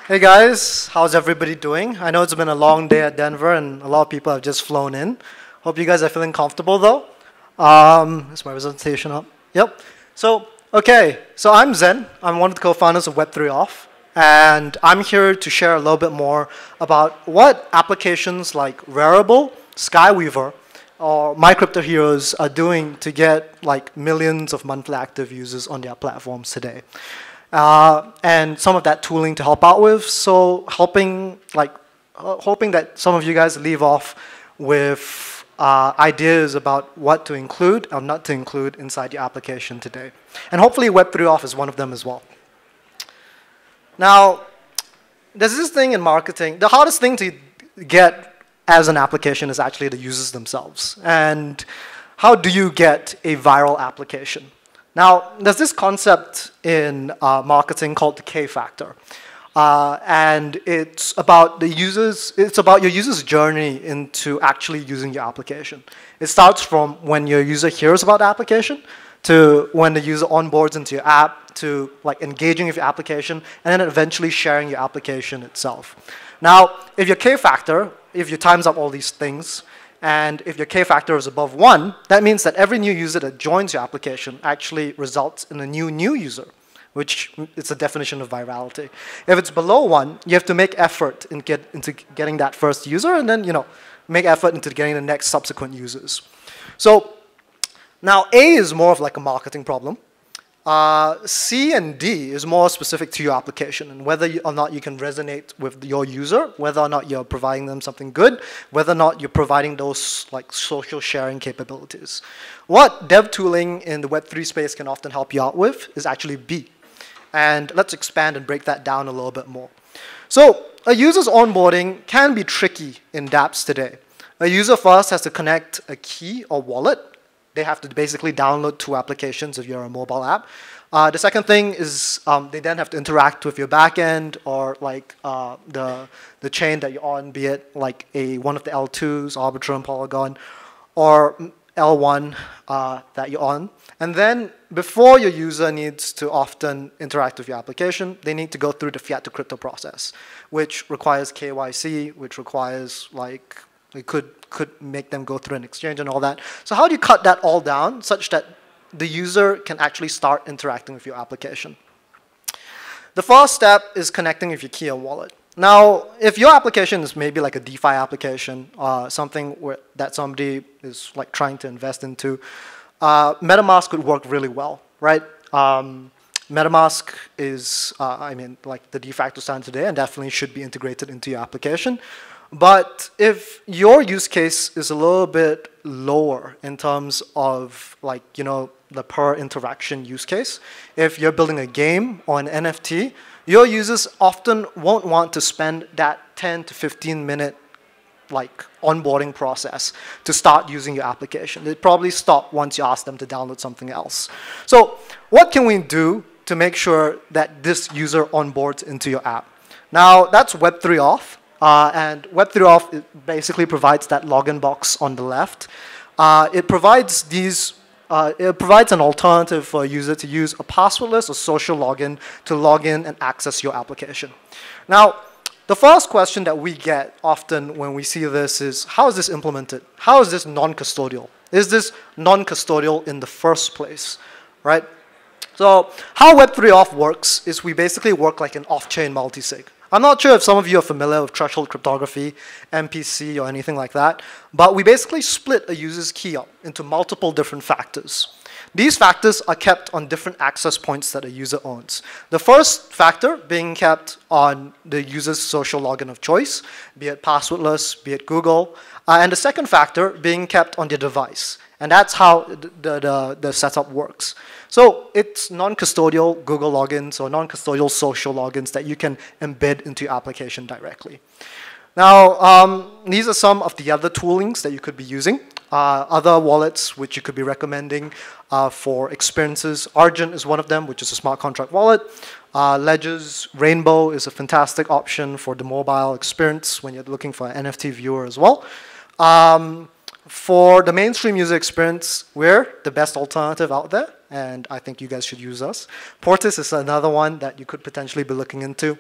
Hey guys, how's everybody doing? I know it's been a long day at Denver and a lot of people have just flown in. Hope you guys are feeling comfortable though. Is my presentation up? Yep. So I'm Zhen. I'm one of the co-founders of Web3 Off, and I'm here to share a little bit more about what applications like Rarible, Skyweaver, or My Crypto Heroes are doing to get like millions of monthly active users on their platforms today. And some of that tooling to help out with. So hoping that some of you guys leave off with ideas about what to include or not to include inside your application today. And hopefully Web3 Off is one of them as well. Now, there's this thing in marketing. The hardest thing to get as an application is actually the users themselves. And how do you get a viral application? Now, there's this concept in marketing called Decay Factor. And it's about your user's journey into actually using your application. It starts from when your user hears about the application, to when the user onboards into your app, to like engaging with your application, and then eventually sharing your application itself. Now, if your K factor, if you times up all these things, and if your K factor is above 1, that means that every new user that joins your application actually results in a new user, which is the definition of virality. If it's below 1, you have to make effort into getting that first user, and then make effort into getting the next subsequent users. So now A is more of like a marketing problem. C and D is more specific to your application and whether or not you can resonate with your user, whether or not you're providing them something good, whether or not you're providing those like social sharing capabilities. What dev tooling in the Web3 space can often help you out with is actually B. And let's expand and break that down a little bit more. So a user's onboarding can be tricky in dApps today. A user first has to connect a key or wallet. They have to basically download 2 applications if you're a mobile app. The second thing is they then have to interact with your backend or like the chain that you're on, be it like one of the L2s, Arbitrum, Polygon, or L1 that you're on. And then before your user needs to often interact with your application, they need to go through the fiat to crypto process, which requires KYC, which requires like it could make them go through an exchange and all that. So how do you cut that all down such that the user can actually start interacting with your application? The first step is connecting with your key and wallet. Now, if your application is maybe like a DeFi application, something that somebody is like trying to invest into, MetaMask could work really well, right? MetaMask is, like the de facto standard today and definitely should be integrated into your application. But if your use case is a little bit lower in terms of like, the per interaction use case, if you're building a game or an NFT, your users often won't want to spend that 10 to 15 minute like onboarding process to start using your application. They'd probably stop once you ask them to download something else. So what can we do to make sure that this user onboards into your app? Now, that's Web3 Off. And Web3 Off basically provides that login box on the left. It provides an alternative for a user to use a passwordless or social login to log in and access your application. Now, the first question that we get often when we see this is, how is this implemented? How is this non-custodial? Is this non-custodial in the first place, right? So how Web3 Off works is we basically work like an off-chain multisig. I'm not sure if some of you are familiar with threshold cryptography, MPC, or anything like that, but we basically split a user's key up into multiple different factors. These factors are kept on different access points that a user owns. The first factor being kept on the user's social login of choice, be it passwordless, be it Google, and the second factor being kept on their device. And that's how the setup works. So it's non-custodial Google logins or non-custodial social logins that you can embed into your application directly. Now, these are some of the other toolings that you could be using. Other wallets which you could be recommending for experiences. Argent is one of them, which is a smart contract wallet. Ledger's Rainbow is a fantastic option for the mobile experience when you're looking for an NFT viewer as well. For the mainstream user experience, we're the best alternative out there, and I think you guys should use us. Portis is another one that you could potentially be looking into.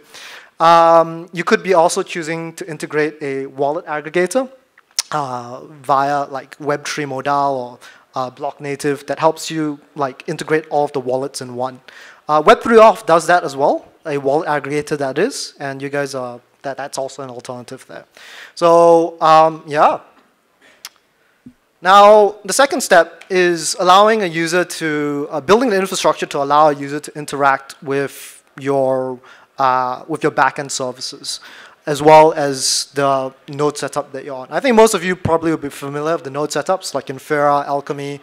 You could be also choosing to integrate a wallet aggregator via like Web3 Modal or Block Native that helps you like integrate all of the wallets in one. Web3 Off does that as well, a wallet aggregator that is, and you guys are that's also an alternative there. So yeah. Now the second step is allowing a user to building the infrastructure to allow a user to interact with your backend services, as well as the node setup that you're on. I think most of you probably will be familiar with the node setups like Infera, Alchemy,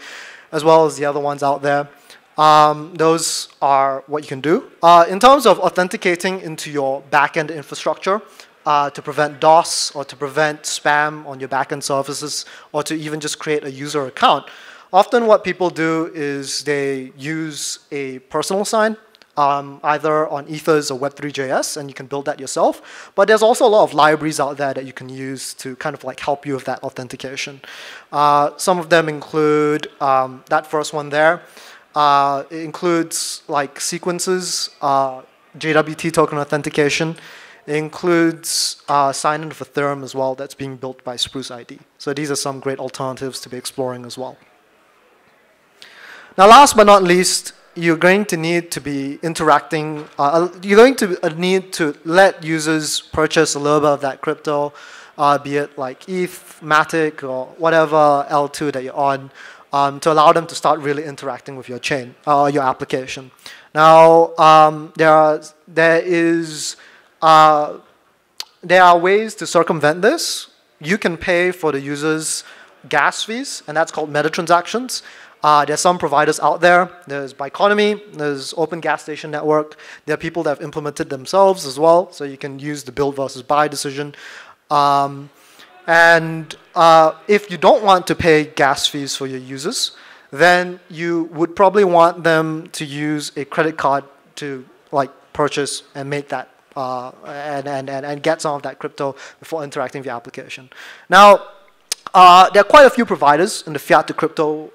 as well as the other ones out there. Those are what you can do. In terms of authenticating into your backend infrastructure to prevent DOS or to prevent spam on your backend services or to even just create a user account, often what people do is they use a personal sign, either on Ethers or Web3.js, and you can build that yourself. But there's also a lot of libraries out there that you can use to kind of like help you with that authentication. Some of them include that first one there. It includes like sequences, JWT token authentication. It includes sign-in with Ethereum as well that's being built by Spruce ID. So these are some great alternatives to be exploring as well. Now last but not least, you're going to need to be interacting, you're going to need to let users purchase a little bit of that crypto, be it like ETH, Matic, or whatever L2 that you're on, to allow them to start really interacting with your chain, your application. Now, there are ways to circumvent this. You can pay for the user's gas fees, and that's called meta transactions. There's some providers out there. There's Biconomy, there's Open Gas Station Network. There are people that have implemented themselves as well, so you can use the build versus buy decision. If you don't want to pay gas fees for your users, then you would probably want them to use a credit card to like purchase and make that and get some of that crypto before interacting with your application. Now, there are quite a few providers in the fiat to crypto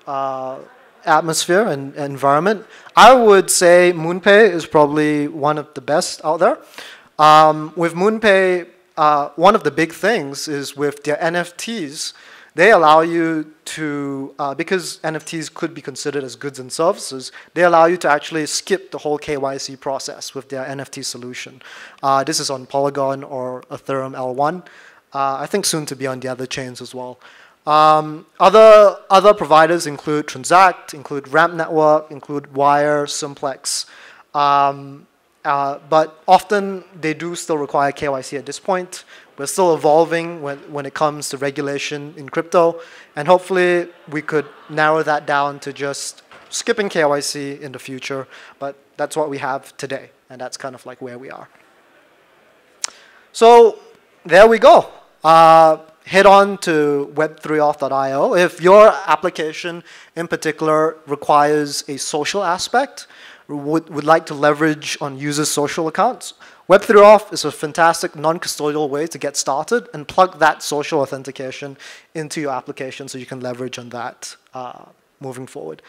atmosphere and environment. I would say MoonPay is probably one of the best out there. With MoonPay, one of the big things is with their NFTs, they allow you to, because NFTs could be considered as goods and services, they allow you to actually skip the whole KYC process with their NFT solution. This is on Polygon or Ethereum L1. I think soon to be on the other chains as well. Other providers include Transact, include Ramp Network, include Wire, Simplex. But often they do still require KYC at this point. We're still evolving when it comes to regulation in crypto, and hopefully we could narrow that down to just skipping KYC in the future, but that's what we have today, and that's kind of like where we are. So there we go. Head on to web3auth.io. If your application in particular requires a social aspect, would like to leverage on users' social accounts, Web3Auth is a fantastic non-custodial way to get started and plug that social authentication into your application so you can leverage on that moving forward.